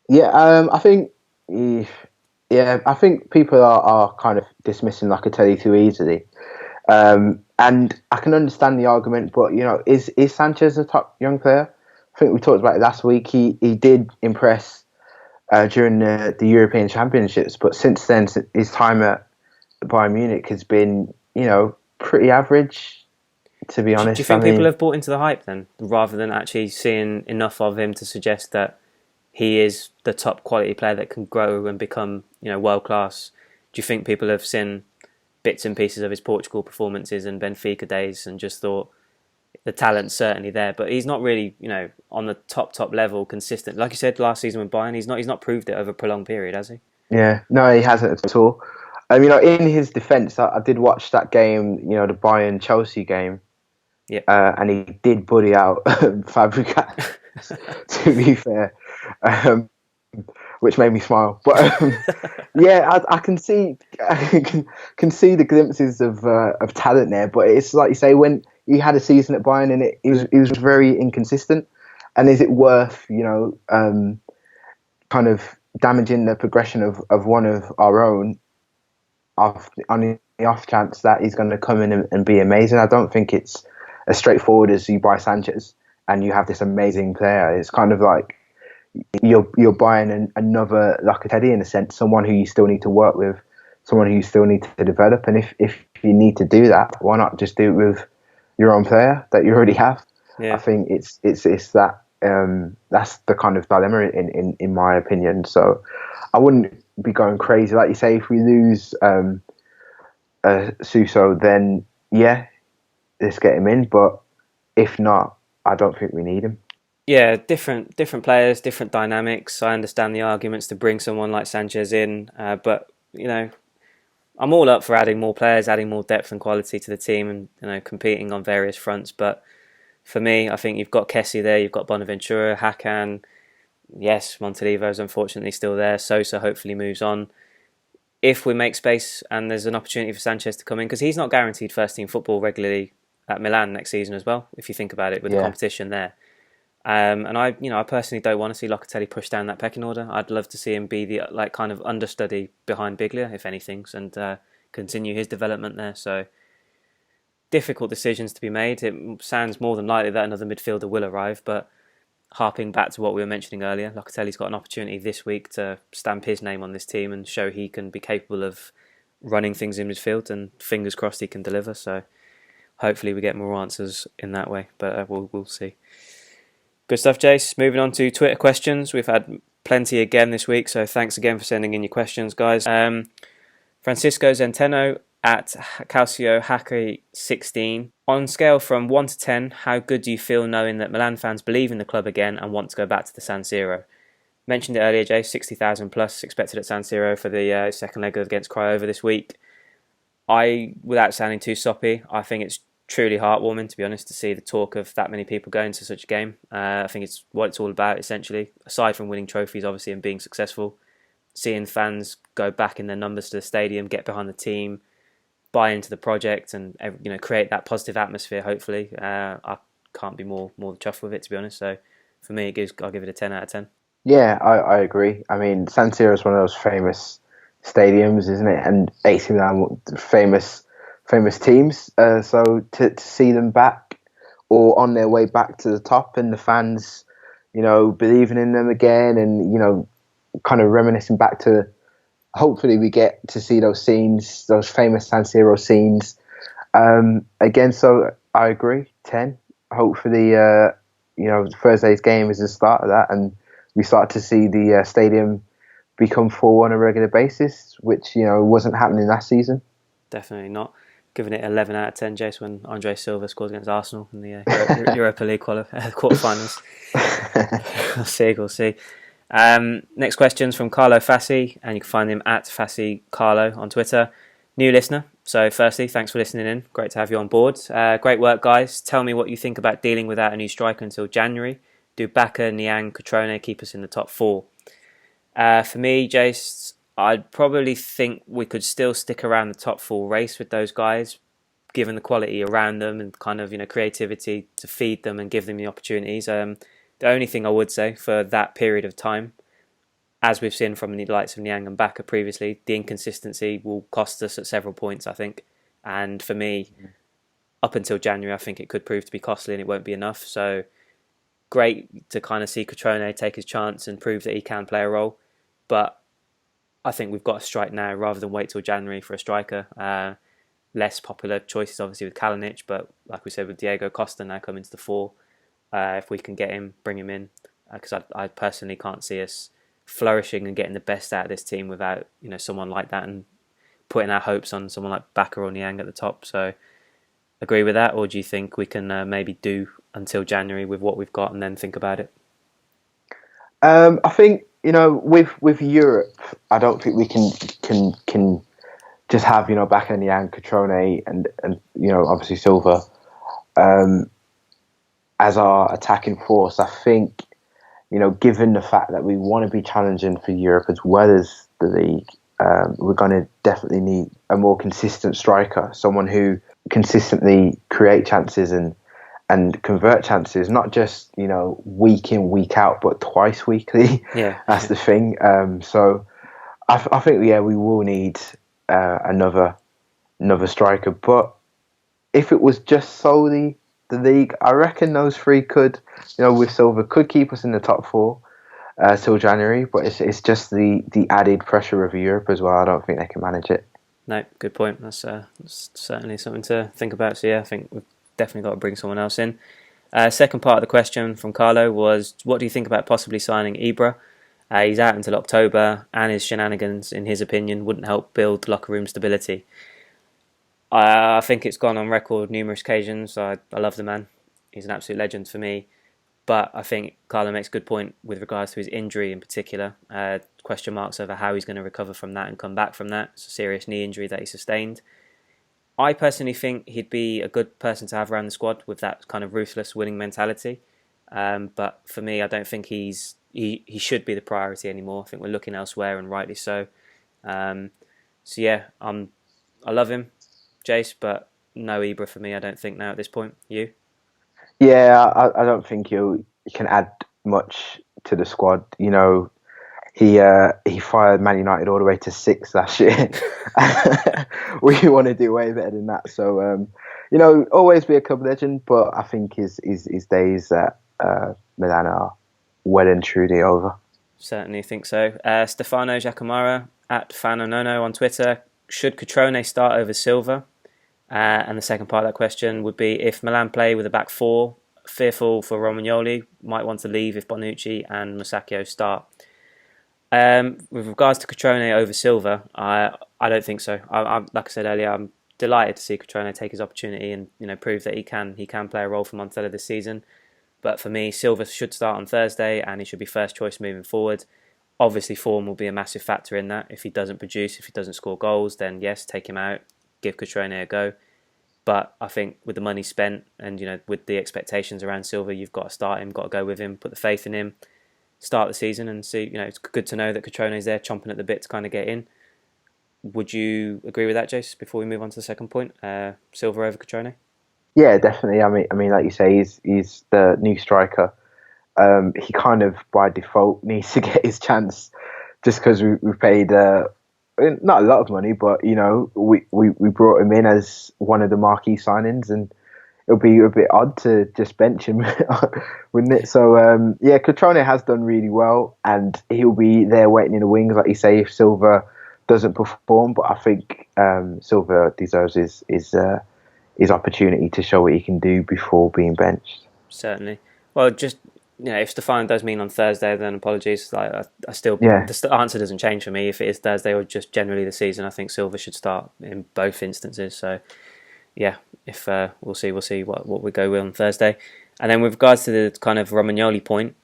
Yeah, I think people are kind of dismissing Locatelli too easily, and I can understand the argument. But is Sanchez a top young player? I think we talked about it last week. He did impress during the European Championships, but since then, his time at Bayern Munich has been pretty average. To be honest, do you think people have bought into the hype then, rather than actually seeing enough of him to suggest that he is the top quality player that can grow and become, world class? Do you think people have seen bits and pieces of his Portugal performances and Benfica days and just thought the talent's certainly there, but he's not really, on the top level, consistent? Like you said last season with Bayern, he's not proved it over a prolonged period, has he? Yeah, no, he hasn't at all. In his defence, I did watch that game, the Bayern Chelsea game. Yeah, and he did buddy out Fabregas, to be fair, which made me smile. But I can see the glimpses of talent there. But it's like you say, when he had a season at Bayern and he was very inconsistent. And is it worth kind of damaging the progression of one of our own on the off chance that he's going to come in and be amazing? I don't think it's as straightforward as you buy Sanchez and you have this amazing player. It's kind of like you're buying another Locatelli in a sense, someone who you still need to work with, someone who you still need to develop. And if you need to do that, why not just do it with your own player that you already have? Yeah. I think it's that that's the kind of dilemma in my opinion. So I wouldn't be going crazy. Like you say, if we lose Suso, then yeah, let's get him in, but if not, I don't think we need him. Yeah, different players, different dynamics. I understand the arguments to bring someone like Sanchez in, but I'm all up for adding more players, adding more depth and quality to the team, and competing on various fronts. But for me, I think you've got Kessie there, you've got Bonaventura, Hakan. Yes, Montolivo is unfortunately still there. Sosa hopefully moves on. If we make space and there's an opportunity for Sanchez to come in, because he's not guaranteed first team football regularly at Milan next season as well, if you think about it, with the competition there. And I personally don't want to see Locatelli push down that pecking order. I'd love to see him be the kind of understudy behind Biglia, if anything, and continue his development there. So difficult decisions to be made. It sounds more than likely that another midfielder will arrive, but harping back to what we were mentioning earlier, Locatelli's got an opportunity this week to stamp his name on this team and show he can be capable of running things in midfield, and fingers crossed he can deliver. So hopefully we get more answers in that way, but we'll see. Good stuff, Jace. Moving on to Twitter questions. We've had plenty again this week, so thanks again for sending in your questions, guys. Francisco Zenteno at Calcio Haki 16. On scale from 1 to 10, how good do you feel knowing that Milan fans believe in the club again and want to go back to the San Siro? Mentioned it earlier, Jace, 60,000 plus expected at San Siro for the second leg against Craiova this week. Without sounding too soppy, I think it's truly heartwarming, to be honest, to see the talk of that many people going to such a game. I think it's what it's all about, essentially. Aside from winning trophies, obviously, and being successful, seeing fans go back in their numbers to the stadium, get behind the team, buy into the project, and create that positive atmosphere. Hopefully, I can't be more chuffed with it, to be honest. So for me, I'll give it a 10 out of 10. Yeah, I agree. I mean, San Siro is one of those famous stadiums, isn't it? And AC Milan, famous teams. So to see them back or on their way back to the top, and the fans, believing in them again, and kind of reminiscing back to. Hopefully, we get to see those scenes, those famous San Siro scenes again. So I agree, 10. Hopefully, Thursday's game is the start of that, and we start to see the stadium become full on a regular basis, which wasn't happening last season. Definitely not. Giving it 11 out of 10, Jace, when Andre Silva scores against Arsenal in the Europa League quarterfinals. We'll see. Next question's from Carlo Fassi, and you can find him at Fassi Carlo on Twitter. New listener. So firstly, thanks for listening in. Great to have you on board. Great work, guys. Tell me what you think about dealing without a new striker until January. Do Bacca, Niang, Cutrone keep us in the top 4? For me, Jace, I'd probably think we could still stick around the top 4 race with those guys, given the quality around them and kind of creativity to feed them and give them the opportunities. The only thing I would say for that period of time, as we've seen from the likes of Niang and Bacca previously, the inconsistency will cost us at several points, I think. And for me, up until January, I think it could prove to be costly and it won't be enough. So great to kind of see Cutrone take his chance and prove that he can play a role. But I think we've got to strike now rather than wait till January for a striker. Less popular choices, obviously, with Kalinic, but like we said, with Diego Costa now coming to the fore, if we can get him, bring him in, because I personally can't see us flourishing and getting the best out of this team without someone like that, and putting our hopes on someone like Bacca or Niang at the top. So agree with that, or do you think we can maybe do until January with what we've got and then think about it? I think with Europe, I don't think we can just have Bacca, Niang, Cutrone, and obviously Silva as our attacking force. I think given the fact that we want to be challenging for Europe as well as the league, we're going to definitely need a more consistent striker, someone who consistently create chances and convert chances, not just week in, week out, but twice weekly. Yeah, that's the thing. So I think we will need another striker. But if it was just solely the league, I reckon those 3 could, with Silva, could keep us in the top 4 till January. But it's just the added pressure of Europe as well. I don't think they can manage it. No, good point. That's certainly something to think about. So yeah, I think we've definitely got to bring someone else in. Second part of the question from Carlo was, what do you think about possibly signing Ibra? He's out until October, and his shenanigans, in his opinion, wouldn't help build locker room stability. I think it's gone on record numerous occasions. I love the man. He's an absolute legend for me. But I think Carlo makes a good point with regards to his injury in particular. Question marks over how he's going to recover from that and come back from that. It's a serious knee injury that he sustained. I personally think he'd be a good person to have around the squad with that kind of ruthless winning mentality. But for me, I don't think he should be the priority anymore. I think we're looking elsewhere, and rightly so. I love him, Jace, but no Ibra for me, I don't think now at this point. You? Yeah, I don't think you can add much to the squad. He fired Man United all the way to 6 last year. We want to do way better than that. So, always be a club legend, but I think his days at Milan are well and truly over. Certainly think so. Stefano Giacomara at Fanonono on Twitter. Should Cutrone start over Silva? And the second part of that question would be, if Milan play with a back 4, fearful for Romagnoli, might want to leave if Bonucci and Musacchio start. With regards to Cutrone over Silva, I don't think so. Like I said earlier, I'm delighted to see Cutrone take his opportunity and prove that he can play a role for Montella this season. But for me, Silva should start on Thursday, and he should be first choice moving forward. Obviously, form will be a massive factor in that. If he doesn't produce, if he doesn't score goals, then yes, take him out, give Cutrone a go. But I think with the money spent and, with the expectations around Silva, you've got to start him, got to go with him, put the faith in him, start the season and see. It's good to know that Cotrone's there chomping at the bit to kind of get in. Would you agree with that, Jace, before we move on to the second point? Silva over Cotrone? Yeah, definitely. I mean, like you say, he's the new striker. He kind of by default needs to get his chance, just because we paid not a lot of money, but we brought him in as one of the marquee signings, and it'll be a bit odd to just bench him, wouldn't it? So Cotrone has done really well, and he'll be there waiting in the wings, like you say, if Silva doesn't perform. But I think Silva deserves his opportunity to show what he can do before being benched. Certainly. Well, just if Stefano does mean on Thursday, then apologies. I still the answer doesn't change for me if it is Thursday or just generally the season. I think Silva should start in both instances. So yeah, if we'll see what we go with on Thursday. And then with regards to the kind of Romagnoli point,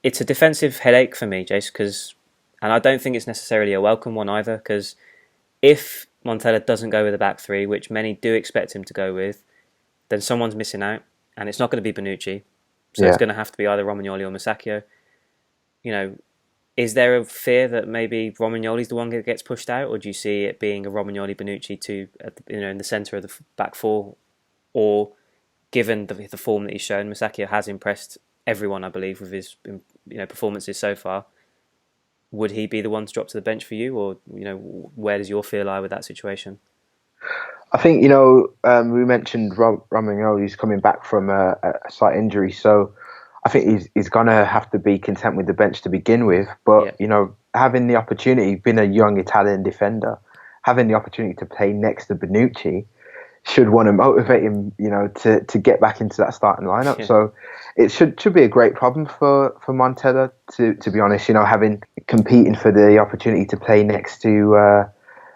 it's a defensive headache for me, Jace, and I don't think it's necessarily a welcome one either, because if Montella doesn't go with the back three, which many do expect him to go with, then someone's missing out, and it's not going to be Bonucci. So it's going to have to be either Romagnoli or Musacchio. Is there a fear that maybe Romagnoli's the one that gets pushed out, or do you see it being a Romagnoli-Bonucci in the centre of the back four? Or, given the form that he's shown, Musacchio has impressed everyone, I believe, with his performances so far. Would he be the one to drop to the bench for you, or where does your fear lie with that situation? I think we mentioned Romagnoli's coming back from a slight injury, so I think he's gonna have to be content with the bench to begin with. But having the opportunity, being a young Italian defender, having the opportunity to play next to Bonucci should want to motivate him, to get back into that starting lineup. Yeah. So it should be a great problem for Montella, to be honest. Having competing for the opportunity to play next to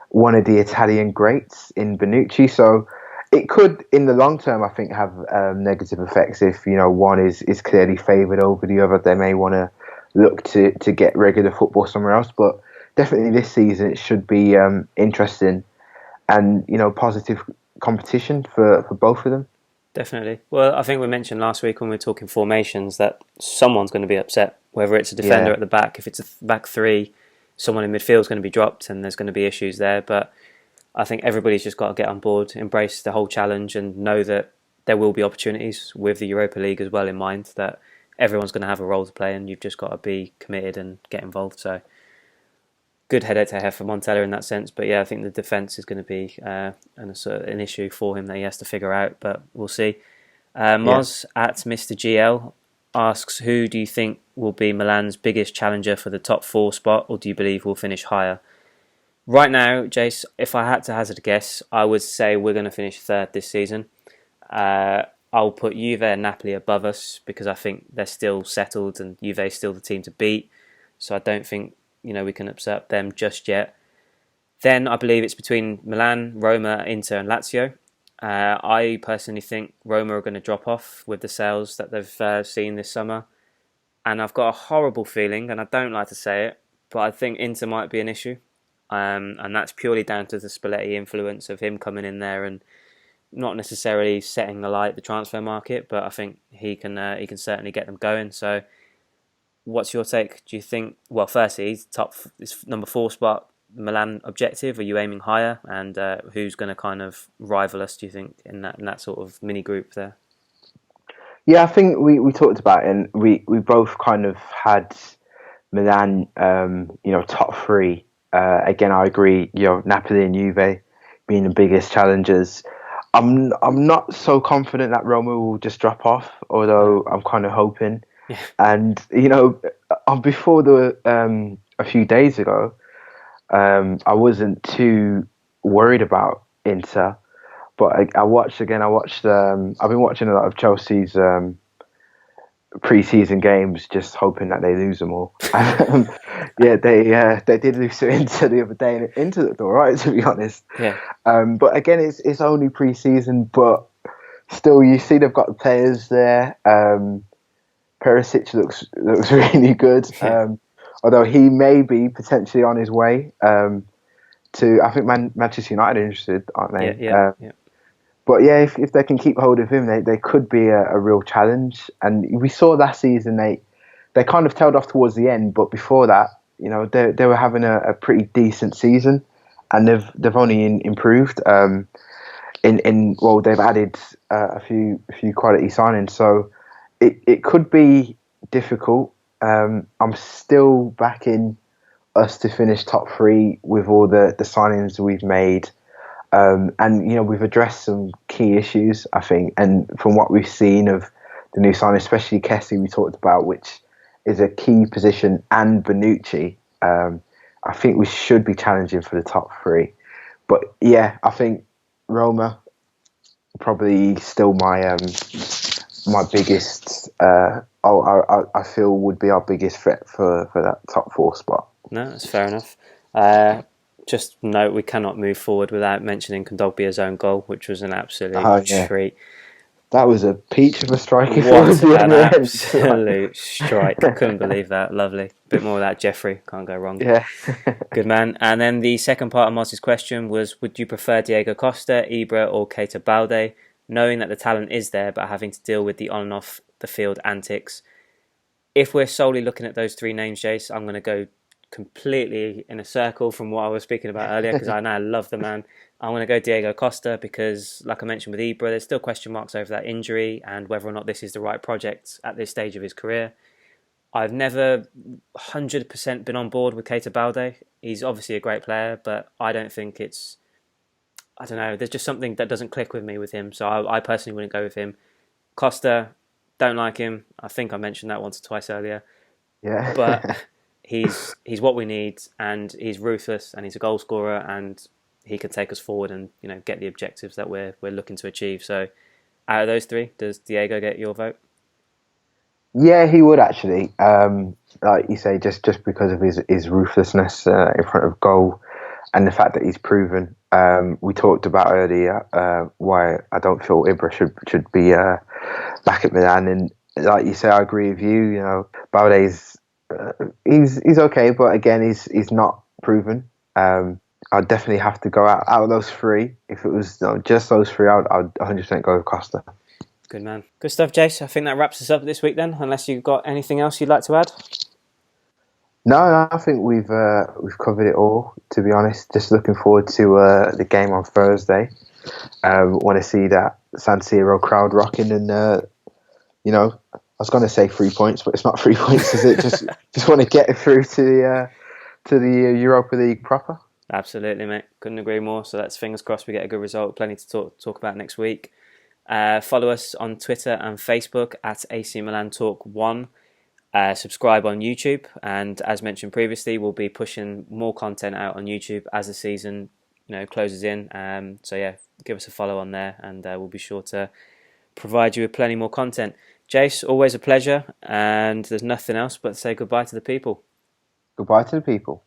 one of the Italian greats in Bonucci. So it could, in the long term, I think, have negative effects if one is clearly favoured over the other. They may want to look to get regular football somewhere else. But definitely this season it should be interesting and positive competition for both of them. Definitely. Well, I think we mentioned last week when we were talking formations that someone's going to be upset, whether it's a defender at the back, if it's a back three, someone in midfield is going to be dropped and there's going to be issues there. But I think everybody's just got to get on board, embrace the whole challenge and know that there will be opportunities with the Europa League as well in mind, that everyone's going to have a role to play and you've just got to be committed and get involved. So good headache to have for Montella in that sense. But yeah, I think the defence is going to be an issue for him that he has to figure out, but we'll see. Moz at Mr. GL asks, who do you think will be Milan's biggest challenger for the top four spot, or do you believe we'll finish higher? Right now, Jace, if I had to hazard a guess, I would say we're going to finish third this season. I'll put Juve and Napoli above us because I think they're still settled and Juve's still the team to beat. So I don't think we can upset them just yet. Then I believe it's between Milan, Roma, Inter and Lazio. I personally think Roma are going to drop off with the sales that they've seen this summer. And I've got a horrible feeling, and I don't like to say it, but I think Inter might be an issue. And that's purely down to the Spalletti influence of him coming in there and not necessarily setting alight the transfer market, but I think he can certainly get them going. So what's your take? Do you think, well, firstly, this number 4 spot, Milan objective? Are you aiming higher? And who's going to kind of rival us, do you think, in that sort of mini group there? Yeah, I think we talked about it, and we both kind of had Milan, top 3. Again, I agree, Napoli and Juve being the biggest challengers. I'm not so confident that Roma will just drop off, although I'm kind of hoping. Yeah. And, before a few days ago, I wasn't too worried about Inter, but I've been watching a lot of Chelsea's pre-season games, just hoping that they lose them all. They did lose to Inter the other day, and Inter looked all right, to be honest. Yeah. But again, it's only pre-season, but still, you see they've got the players there. Perisic looks really good. Yeah. Although he may be potentially on his way to, I think Manchester United are interested, aren't they? Yeah. But yeah, if they can keep hold of him, they could be a real challenge. And we saw last season they kind of tailed off towards the end, but before that, they were having a pretty decent season, and they've only improved. They've added a few quality signings, so it could be difficult. I'm still backing us to finish top three with all the signings we've made. And we've addressed some key issues, I think, and from what we've seen of the new sign, especially Kessie, we talked about, which is a key position, and Bonucci, I think we should be challenging for the top three. But yeah, I think Roma probably still my biggest. I feel would be our biggest threat for that top four spot. No, that's fair enough. Just note we cannot move forward without mentioning Kondogbia's own goal, which was an absolute treat. That was a peach of a strike. What an absolute strike. Couldn't believe that. Lovely. Bit more of that Jeffrey. Can't go wrong. Yeah. Good man. And then the second part of Moss's question was, would you prefer Diego Costa, Ibra or Keita Balde, knowing that the talent is there but having to deal with the on and off the field antics? If we're solely looking at those three names, Jace, I'm going to go completely in a circle from what I was speaking about earlier, because I now love the man. I'm going to go Diego Costa because, like I mentioned with Ibra, there's still question marks over that injury and whether or not this is the right project at this stage of his career. I've never 100% been on board with Keita Balde. He's obviously a great player, but I don't think it's... I don't know, there's just something that doesn't click with me with him, so I personally wouldn't go with him. Costa, don't like him. I think I mentioned that once or twice earlier. Yeah. But he's what we need, and he's ruthless, and he's a goal scorer, and he can take us forward and get the objectives that we're looking to achieve. So, out of those three, does Diego get your vote? Yeah, he would actually. Like you say, just because of his ruthlessness in front of goal, and the fact that he's proven. We talked about earlier why I don't feel Ibra should be back at Milan, and like you say, I agree with you. Balde's he's okay, but again, he's not proven. I'd definitely have to go out of those three. If it was just those three, I'd 100% go with Costa. Good man. Good stuff, Jace. I think that wraps us up this week then, unless you've got anything else you'd like to add. No, I think we've covered it all, to be honest. Just looking forward to the game on Thursday. Want to see that San Siro crowd rocking, and I was going to say 3 points, but it's not 3 points, is it? Just want to get it through to the Europa League proper. Absolutely, mate. Couldn't agree more. So let's fingers crossed we get a good result. Plenty to talk about next week. Follow us on Twitter and Facebook at AC Milan Talk 1. Subscribe on YouTube, and as mentioned previously, we'll be pushing more content out on YouTube as the season closes in. So yeah, give us a follow on there, and we'll be sure to provide you with plenty more content. Jace, always a pleasure, and there's nothing else but to say goodbye to the people. Goodbye to the people.